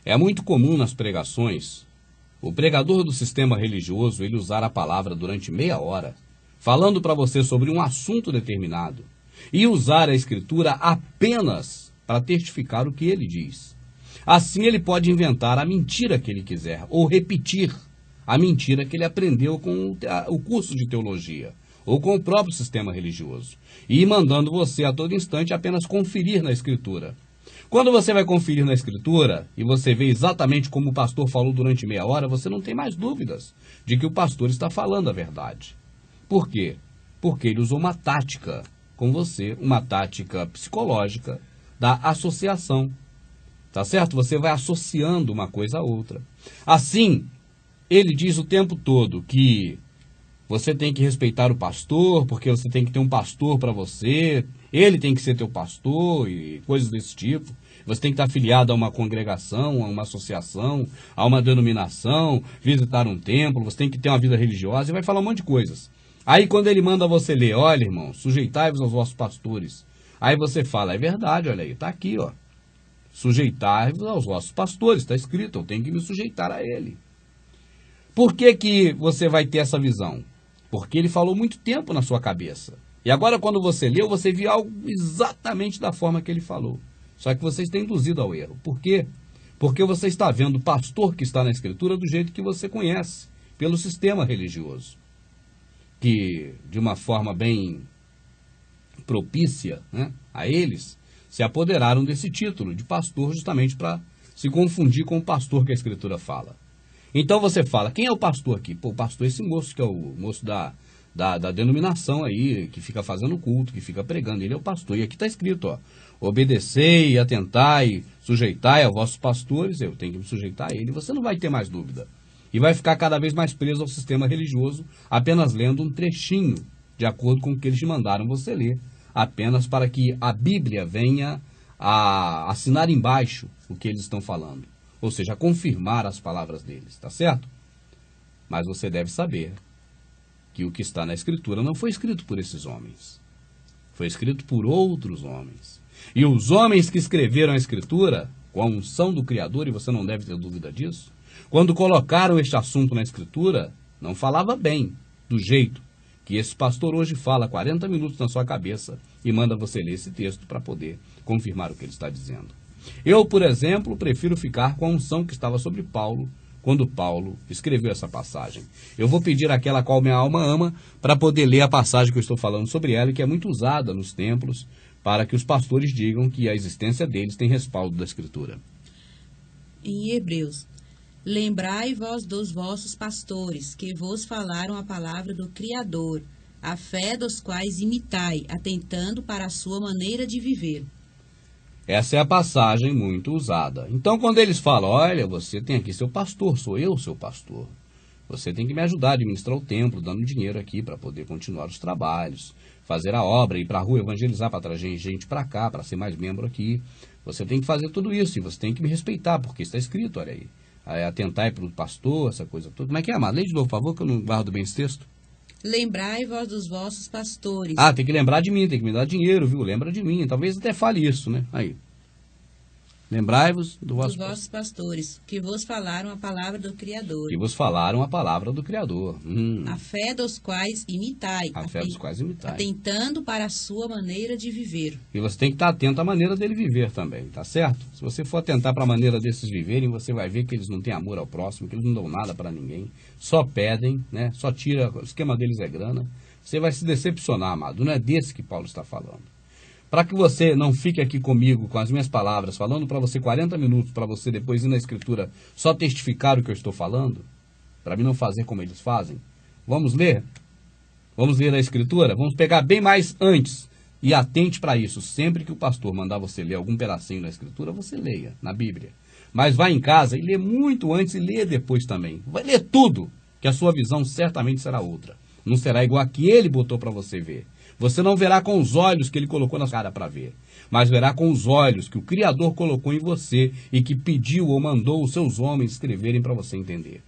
É muito comum nas pregações o pregador do sistema religioso ele usar a palavra durante meia hora, falando para você sobre um assunto determinado, e usar a escritura apenas para testificar o que ele diz. Assim ele pode inventar a mentira que ele quiser, ou repetir a mentira que ele aprendeu com o curso de teologia, ou com o próprio sistema religioso, e mandando você a todo instante apenas conferir na escritura. Quando você vai conferir na escritura e você vê exatamente como o pastor falou durante meia hora, você não tem mais dúvidas de que o pastor está falando a verdade. Por quê? Porque ele usou uma tática com você, uma tática psicológica da associação. Tá certo? Você vai associando uma coisa a outra. Assim, ele diz o tempo todo que você tem que respeitar o pastor, porque você tem que ter um pastor para você, ele tem que ser teu pastor e coisas desse tipo. Você tem que estar afiliado a uma congregação, a uma associação, a uma denominação, visitar um templo, você tem que ter uma vida religiosa e vai falar um monte de coisas. Aí quando ele manda você ler, olha irmão, sujeitai-vos aos vossos pastores. Aí você fala, é verdade, olha aí, está aqui, ó. Sujeitai-vos aos vossos pastores, está escrito, eu tenho que me sujeitar a ele. Por que que você vai ter essa visão? Porque ele falou muito tempo na sua cabeça. E agora quando você leu, você viu algo exatamente da forma que ele falou. Só que você está induzido ao erro. Por quê? Porque você está vendo o pastor que está na escritura do jeito que você conhece, pelo sistema religioso. Que, de uma forma bem propícia, né, a eles, se apoderaram desse título de pastor justamente para se confundir com o pastor que a escritura fala. Então você fala, quem é o pastor aqui? Pô, o pastor é esse moço, que é o moço da denominação aí, que fica fazendo culto, que fica pregando. Ele é o pastor. E aqui está escrito, ó, obedecei, atentai, sujeitai a vossos pastores. Eu tenho que me sujeitar a ele. Você não vai ter mais dúvida. E vai ficar cada vez mais preso ao sistema religioso, apenas lendo um trechinho, de acordo com o que eles te mandaram você ler, apenas para que a Bíblia venha a assinar embaixo o que eles estão falando. Ou seja, a confirmar as palavras deles, tá certo? Mas você deve saber que o que está na Escritura não foi escrito por esses homens. Foi escrito por outros homens. E os homens que escreveram a Escritura, com a unção do Criador, e você não deve ter dúvida disso, quando colocaram este assunto na Escritura, não falava bem, do jeito que esse pastor hoje fala 40 minutos na sua cabeça e manda você ler esse texto para poder confirmar o que ele está dizendo. Eu, por exemplo, prefiro ficar com a unção que estava sobre Paulo, quando Paulo escreveu essa passagem. Eu vou pedir àquela qual minha alma ama para poder ler a passagem que eu estou falando sobre ela, que é muito usada nos templos, para que os pastores digam que a existência deles tem respaldo da Escritura. Em Hebreus, lembrai-vos dos vossos pastores, que vos falaram a palavra do Criador, a fé dos quais imitai, atentando para a sua maneira de viver. Essa é a passagem muito usada. Então, quando eles falam, olha, você tem aqui seu pastor, sou eu seu pastor. Você tem que me ajudar a administrar o templo, dando dinheiro aqui para poder continuar os trabalhos, fazer a obra, ir para a rua, evangelizar, para trazer gente para cá, para ser mais membro aqui. Você tem que fazer tudo isso e você tem que me respeitar, porque está escrito, olha aí. Atentai para o pastor, essa coisa toda. Como é que é, amado? Lê de novo, por favor, que eu não guardo bem esse texto. Lembrai-vos dos vossos pastores. Ah, tem que lembrar de mim, tem que me dar dinheiro, viu? Lembra de mim. Talvez até fale isso, né? Aí. Lembrai-vos dos vossos pastores, que vos falaram a palavra do Criador. Que vos falaram a palavra do Criador. A fé dos quais imitai. A fé dos quais imitai. Atentando para a sua maneira de viver. E você tem que estar atento à maneira dele viver também, tá certo? Se você for atentar para a maneira desses viverem, você vai ver que eles não têm amor ao próximo, que eles não dão nada para ninguém, só pedem, né? Só tira, o esquema deles é grana. Você vai se decepcionar, amado. Não é desse que Paulo está falando. Para que você não fique aqui comigo com as minhas palavras, falando para você 40 minutos, para você depois ir na Escritura só testificar o que eu estou falando, para mim não fazer como eles fazem, vamos ler? Vamos ler a Escritura? Vamos pegar bem mais antes e atente para isso. Sempre que o pastor mandar você ler algum pedacinho da Escritura, você leia na Bíblia. Mas vá em casa e lê muito antes e lê depois também. Vai ler tudo, que a sua visão certamente será outra. Não será igual a que ele botou para você ver. Você não verá com os olhos que ele colocou na cara para ver, mas verá com os olhos que o Criador colocou em você e que pediu ou mandou os seus homens escreverem para você entender.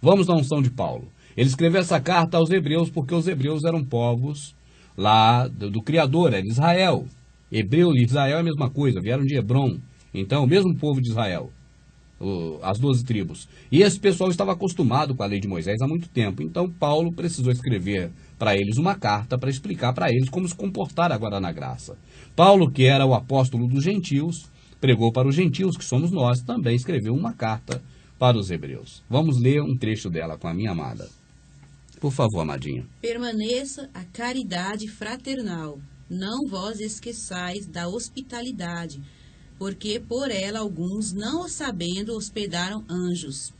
Vamos na unção de Paulo. Ele escreveu essa carta aos hebreus porque os hebreus eram povos lá do Criador, era Israel. Hebreu e Israel é a mesma coisa, vieram de Hebrom. Então, o mesmo povo de Israel. as 12 tribos. E esse pessoal estava acostumado com a lei de Moisés há muito tempo. Então Paulo precisou escrever para eles uma carta para explicar para eles como se comportar agora na graça. Paulo, que era o apóstolo dos gentios, pregou para os gentios, que somos nós, também escreveu uma carta para os hebreus. Vamos ler um trecho dela com a minha amada. Por favor, amadinha. Permaneça a caridade fraternal. Não vos esqueçais da hospitalidade, porque por ela alguns, não o sabendo, hospedaram anjos.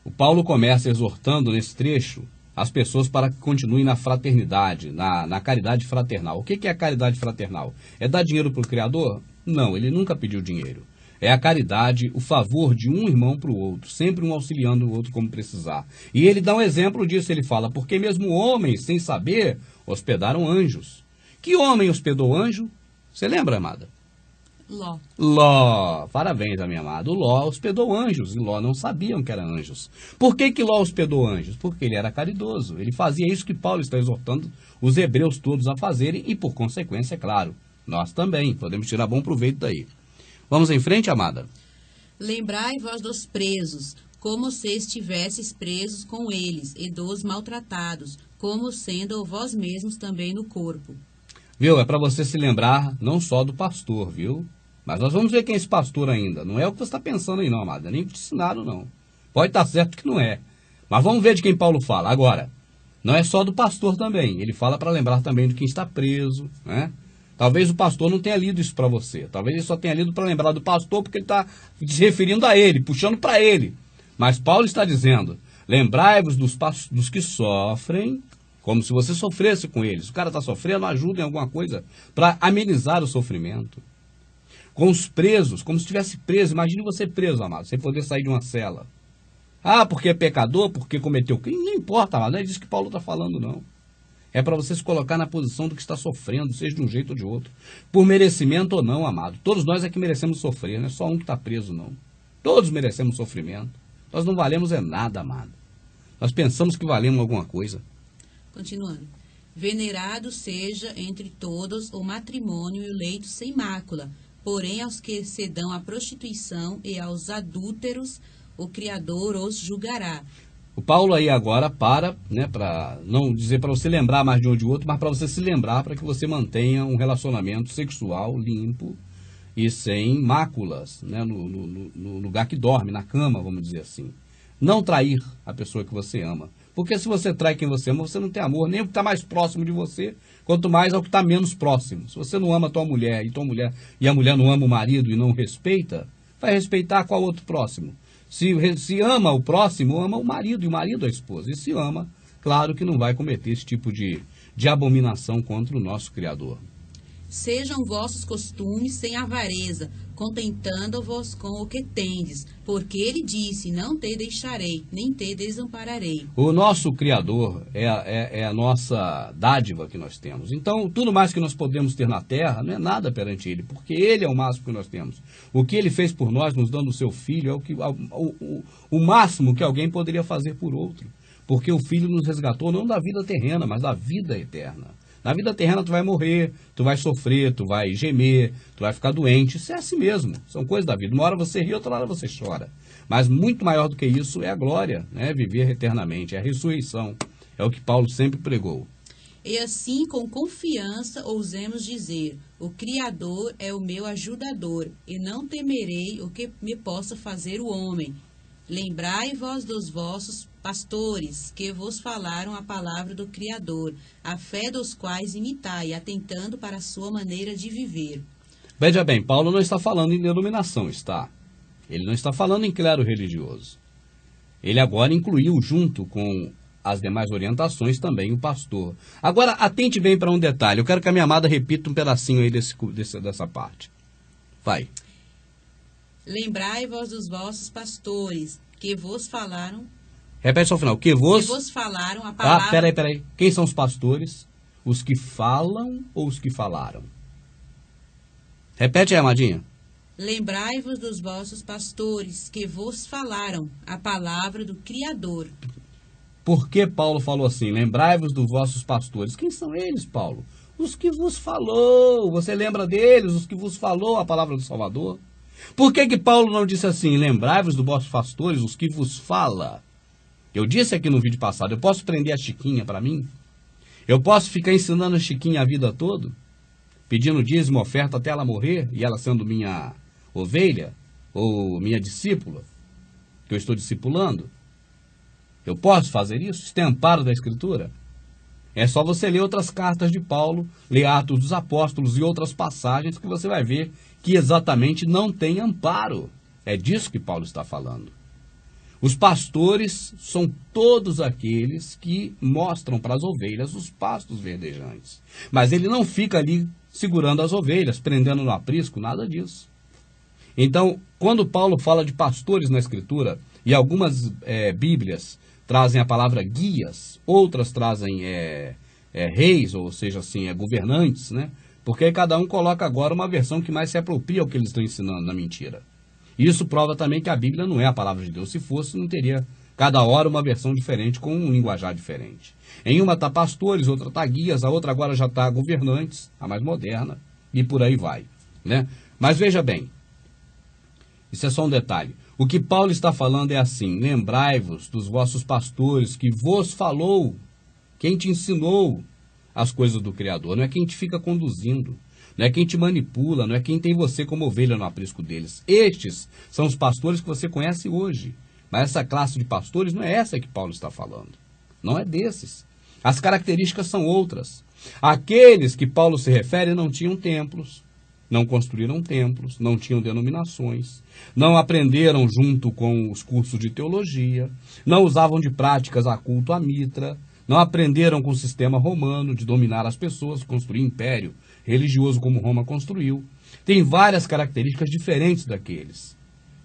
O Paulo começa exortando nesse trecho as pessoas para que continuem na fraternidade, na caridade fraternal. O que é a caridade fraternal? É dar dinheiro para o Criador? Não, ele nunca pediu dinheiro. É a caridade, o favor de um irmão para o outro, sempre um auxiliando o outro como precisar. E ele dá um exemplo disso, ele fala, porque mesmo homens, sem saber, hospedaram anjos. Que homem hospedou anjo? Você lembra, amada? Ló. Ló, parabéns, a minha amada. O Ló hospedou anjos, e Ló não sabiam que eram anjos. Por que Ló hospedou anjos? Porque ele era caridoso. Ele fazia isso que Paulo está exortando os hebreus todos a fazerem, e por consequência, é claro, nós também podemos tirar bom proveito daí. Vamos em frente, amada? Lembrai vós dos presos, como se estivesses presos com eles, e dos maltratados, como sendo vós mesmos também no corpo. Viu? É para você se lembrar não só do pastor, viu? Mas nós vamos ver quem é esse pastor ainda. Não é o que você está pensando aí não, amada. Nem te ensinaram, não. Pode estar certo que não é. Mas vamos ver de quem Paulo fala. Agora, não é só do pastor também. Ele fala para lembrar também de quem está preso, né? Talvez o pastor não tenha lido isso para você. Talvez ele só tenha lido para lembrar do pastor porque ele está se referindo a ele, puxando para ele. Mas Paulo está dizendo, lembrai-vos dos que sofrem, como se você sofresse com eles. O cara está sofrendo, ajuda em alguma coisa para amenizar o sofrimento. Com os presos, como se estivesse preso. Imagine você preso, amado, sem poder sair de uma cela. Ah, porque é pecador, porque cometeu crime. Não importa, amado, não é disso que Paulo está falando, não. É para você se colocar na posição do que está sofrendo, seja de um jeito ou de outro. Por merecimento ou não, amado. Todos nós é que merecemos sofrer, não é só um que está preso, não. Todos merecemos sofrimento. Nós não valemos é nada, amado. Nós pensamos que valemos alguma coisa. Continuando. Venerado seja entre todos o matrimônio e o leito sem mácula, porém aos que se dão à prostituição e aos adúlteros, o Criador os julgará. O Paulo aí agora para não dizer para você lembrar mais de um ou de outro, mas para você se lembrar, para que você mantenha um relacionamento sexual limpo e sem máculas, né, no lugar que dorme, na cama, vamos dizer assim. Não trair a pessoa que você ama. Porque se você trai quem você ama, você não tem amor nem ao que está mais próximo de você, quanto mais ao que está menos próximo. Se você não ama a tua mulher e a mulher não ama o marido e não respeita, vai respeitar qual outro próximo? Se ama o próximo, ama o marido, e o marido a esposa. E se ama, claro que não vai cometer esse tipo de abominação contra o nosso Criador. Sejam vossos costumes sem avareza, contentando-vos com o que tendes, porque ele disse, não te deixarei, nem te desampararei. O nosso Criador é a nossa dádiva que nós temos. Então, tudo mais que nós podemos ter na terra não é nada perante ele, porque ele é o máximo que nós temos. O que ele fez por nós, nos dando o seu filho, é o máximo que alguém poderia fazer por outro. Porque o filho nos resgatou não da vida terrena, mas da vida eterna. Na vida terrena tu vai morrer, tu vai sofrer, tu vai gemer, tu vai ficar doente. Isso é assim mesmo, são coisas da vida. Uma hora você ri, outra hora você chora. Mas muito maior do que isso é a glória, né? Viver eternamente, é a ressurreição. É o que Paulo sempre pregou. E assim, com confiança, ousemos dizer, o Criador é o meu ajudador, e não temerei o que me possa fazer o homem. Lembrai-vos dos vossos pastores, que vos falaram a palavra do Criador, a fé dos quais imitai, atentando para a sua maneira de viver. Veja bem, Paulo não está falando em denominação, está? Ele não está falando em clero religioso. Ele agora incluiu, junto com as demais orientações, também o pastor. Agora, atente bem para um detalhe. Eu quero que a minha amada repita um pedacinho aí dessa parte. Vai. Lembrai-vos dos vossos pastores, que vos falaram... Repete só o final. Que vos falaram a palavra... Ah, peraí. Quem são os pastores? Os que falam ou os que falaram? Repete aí, amadinha. Lembrai-vos dos vossos pastores, que vos falaram a palavra do Criador. Por que Paulo falou assim? Lembrai-vos dos vossos pastores. Quem são eles, Paulo? Os que vos falou. Você lembra deles? Os que vos falou a palavra do Salvador? Por que Paulo não disse assim, lembrai-vos dos vossos pastores, os que vos fala? Eu disse aqui no vídeo passado, eu posso prender a Chiquinha para mim? Eu posso ficar ensinando a Chiquinha a vida toda? Pedindo dízimo, oferta até ela morrer, e ela sendo minha ovelha, ou minha discípula, que eu estou discipulando? Eu posso fazer isso? Isso tem amparo da Escritura? É só você ler outras cartas de Paulo, ler Atos dos Apóstolos e outras passagens que você vai ver que exatamente não tem amparo. É disso que Paulo está falando. Os pastores são todos aqueles que mostram para as ovelhas os pastos verdejantes. Mas ele não fica ali segurando as ovelhas, prendendo no aprisco, nada disso. Então, quando Paulo fala de pastores na Escritura, e algumas Bíblias trazem a palavra guias, outras trazem reis, ou seja, assim, governantes, né? Porque cada um coloca agora uma versão que mais se apropria ao que eles estão ensinando na mentira. Isso prova também que a Bíblia não é a palavra de Deus. Se fosse, não teria cada hora uma versão diferente, com um linguajar diferente. Em uma está pastores, outra está guias, a outra agora já está governantes, a mais moderna, e por aí vai, né? Mas veja bem, isso é só um detalhe. O que Paulo está falando é assim, lembrai-vos dos vossos pastores que vos falou, quem te ensinou as coisas do Criador, não é quem te fica conduzindo, não é quem te manipula, não é quem tem você como ovelha no aprisco deles. Estes são os pastores que você conhece hoje. Mas essa classe de pastores não é essa que Paulo está falando. Não é desses. As características são outras. Aqueles que Paulo se refere não tinham templos, não construíram templos, não tinham denominações, não aprenderam junto com os cursos de teologia, não usavam de práticas a culto à mitra, não aprenderam com o sistema romano de dominar as pessoas, construir império religioso como Roma construiu. Tem várias características diferentes daqueles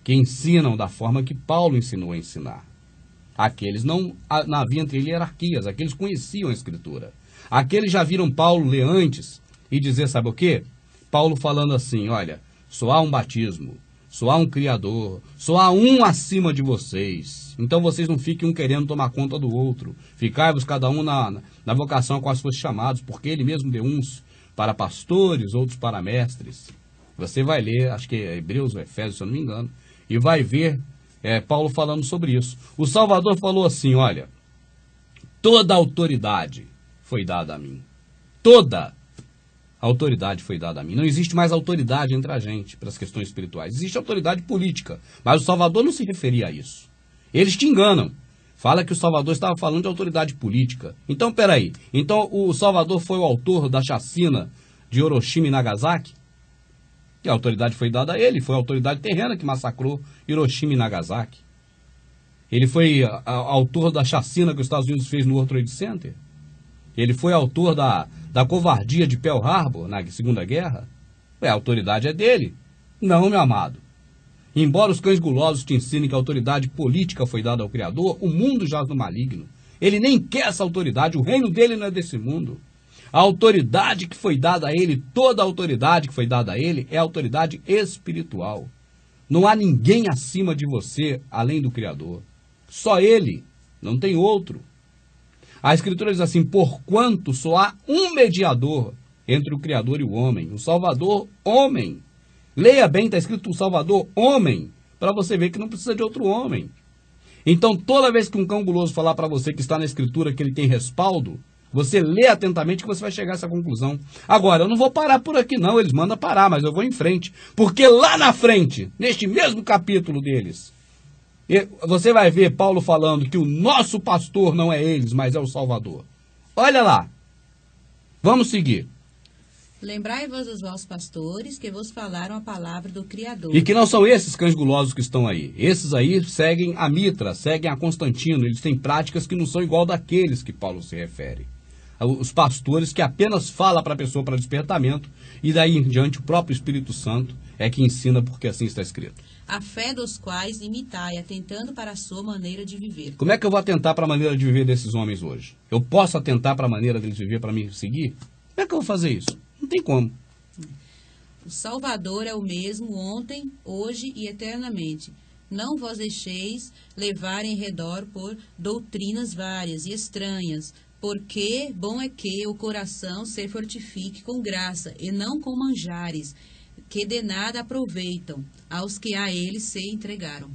que ensinam da forma que Paulo ensinou a ensinar. Aqueles não havia entre eles hierarquias, aqueles conheciam a Escritura. Aqueles já viram Paulo ler antes e dizer, sabe o quê? Paulo falando assim, olha, só há um batismo, só há um Criador, só há um acima de vocês. Então vocês não fiquem um querendo tomar conta do outro. Ficai-vos cada um na vocação a qual fosse chamados, porque ele mesmo deu uns para pastores, outros para mestres. Você vai ler, acho que é Hebreus ou Efésios, se eu não me engano, e vai ver Paulo falando sobre isso. O Salvador falou assim, olha, toda a autoridade foi dada a mim. Toda a autoridade foi dada a mim. Não existe mais autoridade entre a gente para as questões espirituais. Existe autoridade política, mas o Salvador não se referia a isso. Eles te enganam. Fala que o Salvador estava falando de autoridade política. Então, peraí. Então, o Salvador foi o autor da chacina de Hiroshima e Nagasaki? E a autoridade foi dada a ele. Foi a autoridade terrena que massacrou Hiroshima e Nagasaki. Ele foi autor da chacina que os Estados Unidos fez no World Trade Center? Ele foi autor da covardia de Pearl Harbor na Segunda Guerra? A autoridade é dele. Não, meu amado. Embora os cães gulosos te ensinem que a autoridade política foi dada ao Criador, o mundo jaz no maligno. Ele nem quer essa autoridade, o reino dele não é desse mundo. A autoridade que foi dada a ele, toda a autoridade que foi dada a ele, é a autoridade espiritual. Não há ninguém acima de você, além do Criador. Só ele, não tem outro. A Escritura diz assim, porquanto só há um mediador entre o Criador e o homem, o Salvador, homem. Leia bem, está escrito o Salvador, homem, para você ver que não precisa de outro homem. Então, toda vez que um cão guloso falar para você que está na Escritura que ele tem respaldo, você lê atentamente que você vai chegar a essa conclusão. Agora, eu não vou parar por aqui não, eles mandam parar, mas eu vou em frente. Porque lá na frente, neste mesmo capítulo deles, você vai ver Paulo falando que o nosso pastor não é eles, mas é o Salvador. Olha lá. Vamos seguir. Lembrai-vos dos vossos pastores que vos falaram a palavra do Criador. E que não são esses cães gulosos que estão aí. Esses aí seguem a Mitra, seguem a Constantino. Eles têm práticas que não são igual daqueles que Paulo se refere. Os pastores que apenas falam para a pessoa para despertamento e daí em diante o próprio Espírito Santo é que ensina porque assim está escrito. A fé dos quais imitai, atentando para a sua maneira de viver. Como é que eu vou atentar para a maneira de viver desses homens hoje? Eu posso atentar para a maneira deles viver para me seguir? Como é que eu vou fazer isso? Não tem como. O Salvador é o mesmo ontem, hoje e eternamente. Não vos deixeis levar em redor por doutrinas várias e estranhas, porque bom é que o coração se fortifique com graça, e não com manjares, que de nada aproveitam aos que a ele se entregaram.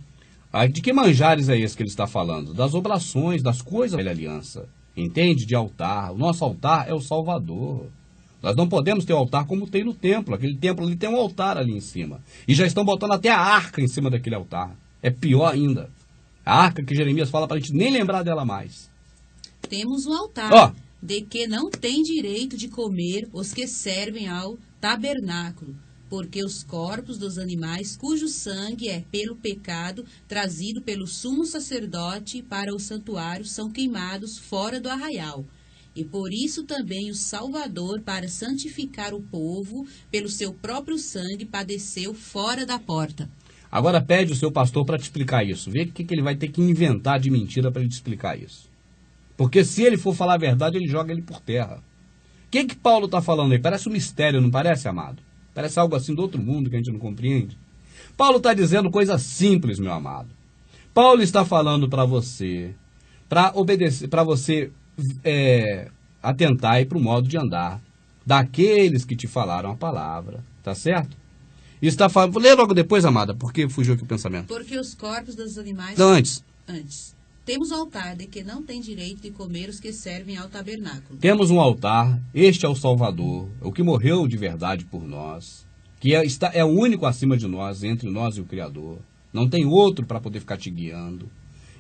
De que manjares é esse que ele está falando? Das oblações, das coisas da velha aliança. Entende? De altar. O nosso altar é o Salvador. Nós não podemos ter o altar como tem no templo. Aquele templo ali tem um altar ali em cima. E já estão botando até a arca em cima daquele altar. É pior ainda. A arca que Jeremias fala para a gente nem lembrar dela mais. Temos um altar de que não tem direito de comer os que servem ao tabernáculo, porque os corpos dos animais cujo sangue é pelo pecado trazido pelo sumo sacerdote para o santuário são queimados fora do arraial. E por isso também o Salvador, para santificar o povo, pelo seu próprio sangue, padeceu fora da porta. Agora pede o seu pastor para te explicar isso. Vê o que ele vai ter que inventar de mentira para ele te explicar isso. Porque se ele for falar a verdade, ele joga ele por terra. O que Paulo está falando aí? Parece um mistério, não parece, amado? Parece algo assim do outro mundo que a gente não compreende. Paulo está dizendo coisa simples, meu amado. Paulo está falando para você, para obedecer, para você atentar para o modo de andar daqueles que te falaram a palavra, tá certo? Está falando, lê logo depois, amada, porque fugiu aqui o pensamento. Porque os corpos dos animais... Não, antes. Temos um altar de que não tem direito de comer os que servem ao tabernáculo. Temos um altar, este é o Salvador, o que morreu de verdade por nós, que é o único acima de nós, entre nós e o Criador. Não tem outro para poder ficar te guiando.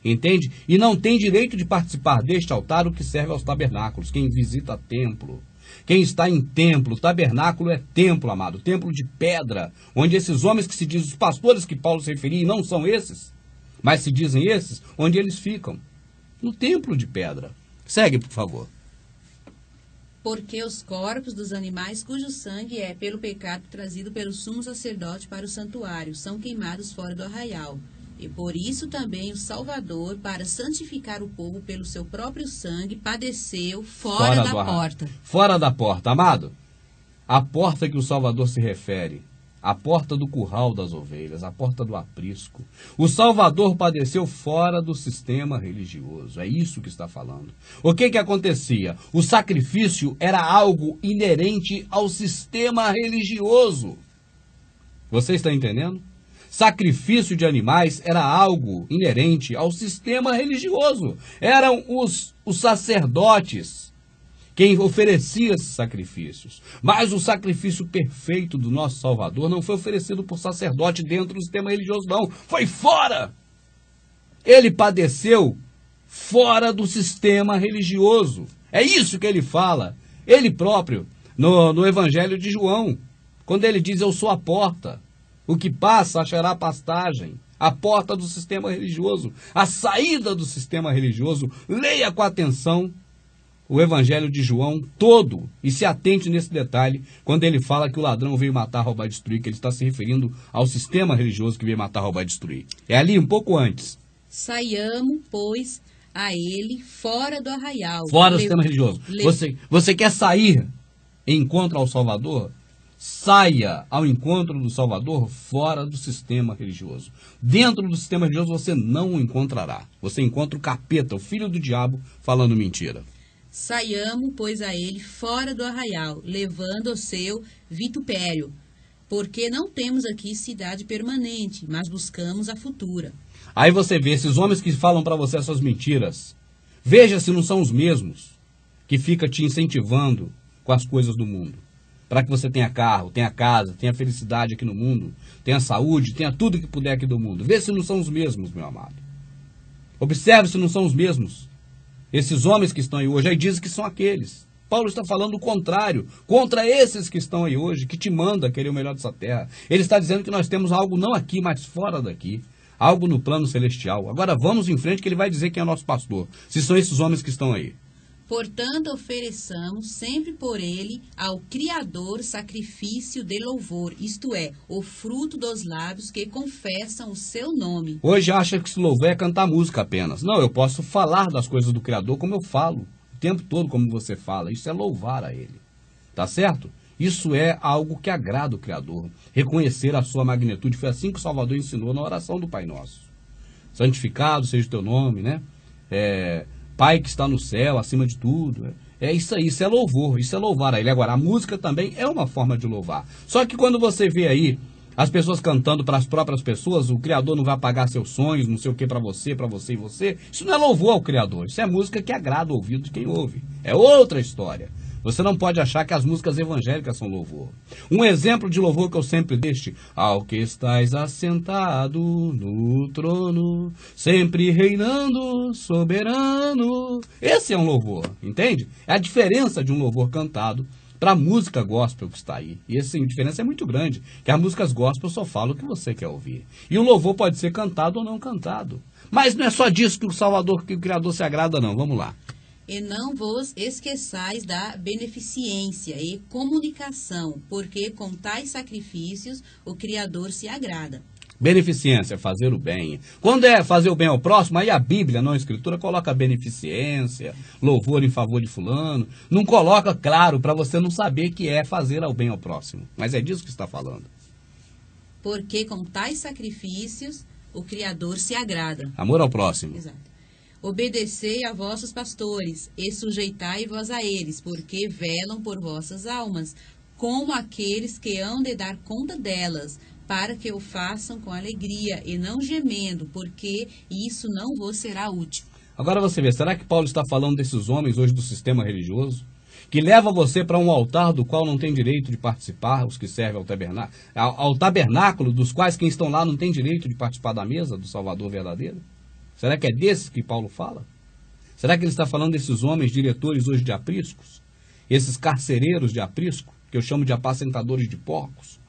Entende? E não tem direito de participar deste altar o que serve aos tabernáculos, quem visita templo. Quem está em templo, tabernáculo é templo, amado, templo de pedra, onde esses homens que se dizem os pastores que Paulo se referia, e não são esses, mas se dizem esses, onde eles ficam? No templo de pedra. Segue, por favor. Porque os corpos dos animais cujo sangue é pelo pecado trazido pelo sumo sacerdote para o santuário são queimados fora do arraial. E por isso também o Salvador, para santificar o povo pelo seu próprio sangue, padeceu fora da porta. Fora da porta, amado. A porta que o Salvador se refere, a porta do curral das ovelhas, a porta do aprisco. O Salvador padeceu fora do sistema religioso. É isso que está falando. O que acontecia? O sacrifício era algo inerente ao sistema religioso. Você está entendendo? Sacrifício de animais era algo inerente ao sistema religioso. Eram os sacerdotes quem oferecia esses sacrifícios. Mas o sacrifício perfeito do nosso Salvador não foi oferecido por sacerdote dentro do sistema religioso, não. Foi fora. Ele padeceu fora do sistema religioso. É isso que ele fala. Ele próprio, no Evangelho de João, quando ele diz, eu sou a porta. O que passa achará pastagem. A porta do sistema religioso. A saída do sistema religioso. Leia com atenção o Evangelho de João todo e se atente nesse detalhe quando ele fala que o ladrão veio matar, roubar e destruir, que ele está se referindo ao sistema religioso que veio matar, roubar e destruir. É ali um pouco antes. Saiamos, pois, a ele fora do arraial. Fora do sistema religioso. Você quer sair em encontro ao Salvador? Saia ao encontro do Salvador fora do sistema religioso. Dentro do sistema religioso você não o encontrará. Você encontra o capeta, o filho do diabo, falando mentira. Saiamos, pois, a ele fora do arraial, levando o seu vitupério, porque não temos aqui cidade permanente, mas buscamos a futura. Aí você vê esses homens que falam para você essas mentiras. Veja se não são os mesmos que ficam te incentivando com as coisas do mundo. Para que você tenha carro, tenha casa, tenha felicidade aqui no mundo, tenha saúde, tenha tudo que puder aqui do mundo. Vê se não são os mesmos, meu amado. Observe se não são os mesmos. Esses homens que estão aí hoje, aí dizem que são aqueles. Paulo está falando o contrário, contra esses que estão aí hoje, que te mandam querer o melhor dessa terra. Ele está dizendo que nós temos algo não aqui, mas fora daqui. Algo no plano celestial. Agora vamos em frente que ele vai dizer quem é nosso pastor. Se são esses homens que estão aí. Portanto, ofereçamos sempre por ele ao Criador sacrifício de louvor, isto é, o fruto dos lábios que confessam o seu nome. Hoje acha que se louvar é cantar música apenas. Não, eu posso falar das coisas do Criador como eu falo, o tempo todo como você fala. Isso é louvar a ele. Tá certo? Isso é algo que agrada o Criador. Reconhecer a sua magnitude. Foi assim que o Salvador ensinou na oração do Pai Nosso. Santificado seja o teu nome, né? Pai que está no céu, acima de tudo. É isso aí, isso é louvor, isso é louvar a ele. Agora, a música também é uma forma de louvar. Só que quando você vê aí as pessoas cantando para as próprias pessoas, o Criador não vai apagar seus sonhos, não sei o que para você e você, isso não é louvor ao Criador, isso é música que agrada o ouvido de quem ouve. É outra história. Você não pode achar que as músicas evangélicas são louvor. Um exemplo de louvor que eu sempre deixo: ao que estás assentado no trono, sempre reinando, soberano. Esse é um louvor, entende? É a diferença de um louvor cantado para a música gospel que está aí. E essa diferença é muito grande, que as músicas gospel só falam o que você quer ouvir. E o louvor pode ser cantado ou não cantado. Mas não é só disso que o Salvador, que o Criador se agrada, não. Vamos lá. E não vos esqueçais da beneficência e comunicação, porque com tais sacrifícios o Criador se agrada. Beneficência, fazer o bem. Quando é fazer o bem ao próximo, aí a Bíblia, não a Escritura, coloca beneficência, louvor em favor de fulano. Não coloca, claro, para você não saber que é fazer o bem ao próximo. Mas é disso que está falando. Porque com tais sacrifícios o Criador se agrada. Amor ao próximo. Exato. Obedecei a vossos pastores e sujeitai-vos a eles, porque velam por vossas almas, como aqueles que hão de dar conta delas, para que o façam com alegria e não gemendo, porque isso não vos será útil. Agora você vê, será que Paulo está falando desses homens hoje do sistema religioso? Que leva você para um altar do qual não tem direito de participar, os que servem ao tabernáculo, dos quais quem estão lá não tem direito de participar da mesa do Salvador verdadeiro? Será que é desses que Paulo fala? Será que ele está falando desses homens diretores hoje de apriscos? Esses carcereiros de aprisco, que eu chamo de apacentadores de porcos?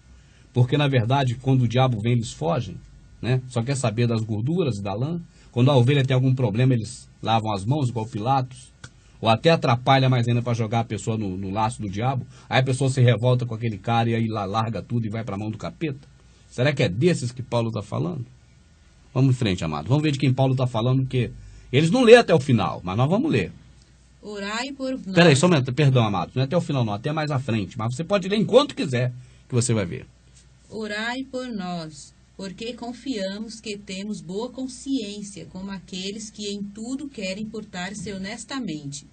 Porque, na verdade, quando o diabo vem, eles fogem, né? Só quer saber das gorduras e da lã. Quando a ovelha tem algum problema, eles lavam as mãos, igual Pilatos. Ou até atrapalha mais ainda para jogar a pessoa no laço do diabo. Aí a pessoa se revolta com aquele cara e aí larga tudo e vai para a mão do capeta. Será que é desses que Paulo está falando? Vamos em frente, amado. Vamos ver de quem Paulo está falando, porque eles não lêem até o final, mas nós vamos ler. Orai por nós. Peraí, só um momento, perdão, amado. Não é até o final, não, até mais à frente. Mas você pode ler enquanto quiser, que você vai ver. Orai por nós, porque confiamos que temos boa consciência, como aqueles que em tudo querem portar-se honestamente.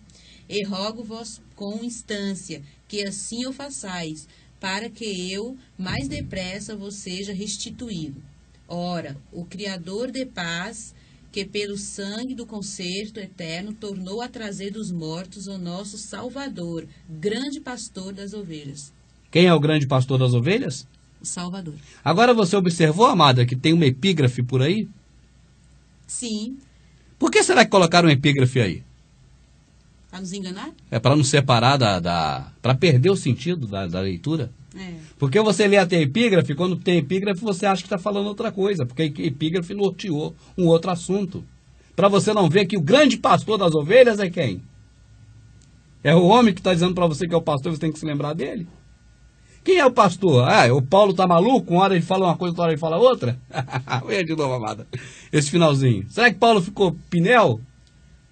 E rogo-vos com instância, que assim o façais, para que eu mais depressa vos seja restituído. Ora, o Criador de paz, que pelo sangue do concerto eterno tornou a trazer dos mortos o nosso Salvador, grande pastor das ovelhas. Quem é o grande pastor das ovelhas? O Salvador. Agora você observou, amada, que tem uma epígrafe por aí? Sim. Por que será que colocaram uma epígrafe aí? Para nos enganar? É para não separar para perder o sentido da leitura. É. Porque você lê até epígrafe, quando tem epígrafe você acha que está falando outra coisa, porque epígrafe norteou um outro assunto. Para você não ver que o grande pastor das ovelhas é quem? É o homem que está dizendo para você que é o pastor, você tem que se lembrar dele. Quem é o pastor? Ah, o Paulo está maluco? Uma hora ele fala uma coisa, outra hora ele fala outra? Olha de novo, amada, esse finalzinho. Será que Paulo ficou pinel?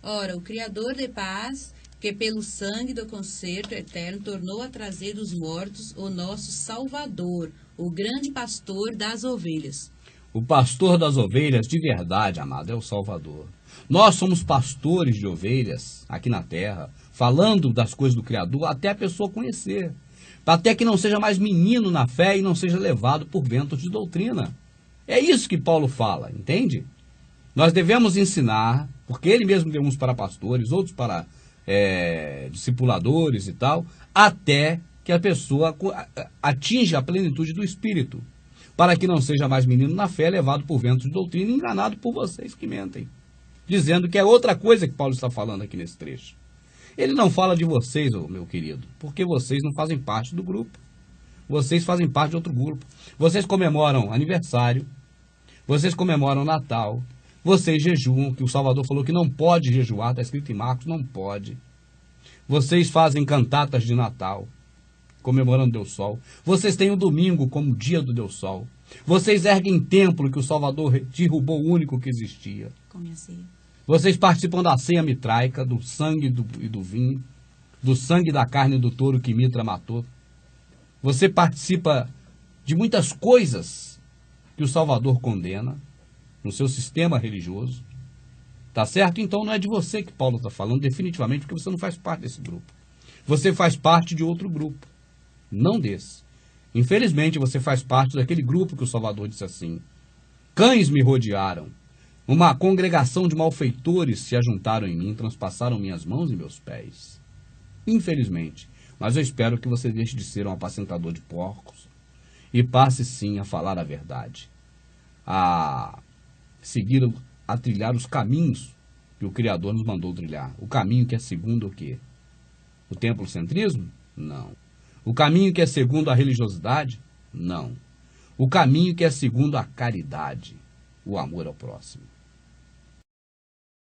Ora, o Criador de paz, que pelo sangue do concerto eterno tornou a trazer dos mortos o nosso Salvador, o grande pastor das ovelhas. O pastor das ovelhas de verdade, amado, é o Salvador. Nós somos pastores de ovelhas aqui na terra, falando das coisas do Criador até a pessoa conhecer. Até que não seja mais menino na fé e não seja levado por ventos de doutrina. É isso que Paulo fala, entende? Nós devemos ensinar, porque ele mesmo deu uns para pastores, outros para discipuladores e tal, até que a pessoa atinja a plenitude do Espírito, para que não seja mais menino na fé, levado por ventos de doutrina e enganado por vocês que mentem, dizendo que é outra coisa que Paulo está falando aqui nesse trecho. Ele não fala de vocês, meu querido, porque vocês não fazem parte do grupo. Vocês fazem parte de outro grupo. Vocês comemoram aniversário, vocês comemoram Natal, vocês jejuam, que o Salvador falou que não pode jejuar, está escrito em Marcos, não pode. Vocês fazem cantatas de Natal, comemorando Deus Sol. Vocês têm o domingo como dia do Deus Sol. Vocês erguem templo que o Salvador derrubou o único que existia. Come a ceia. Vocês participam da ceia mitraica, do sangue e do vinho, do sangue da carne do touro que Mitra matou. Você participa de muitas coisas que o Salvador condena no seu sistema religioso. Tá certo? Então não é de você que Paulo está falando, definitivamente, porque você não faz parte desse grupo. Você faz parte de outro grupo, não desse. Infelizmente, você faz parte daquele grupo que o Salvador disse assim: cães me rodearam, uma congregação de malfeitores se ajuntaram em mim, transpassaram minhas mãos e meus pés. Infelizmente, mas eu espero que você deixe de ser um apacentador de porcos e passe sim a falar a verdade, a seguir, a trilhar os caminhos que o Criador nos mandou trilhar. O caminho que é segundo o quê? O templocentrismo? Não. O caminho que é segundo a religiosidade? Não. O caminho que é segundo a caridade, o amor ao próximo.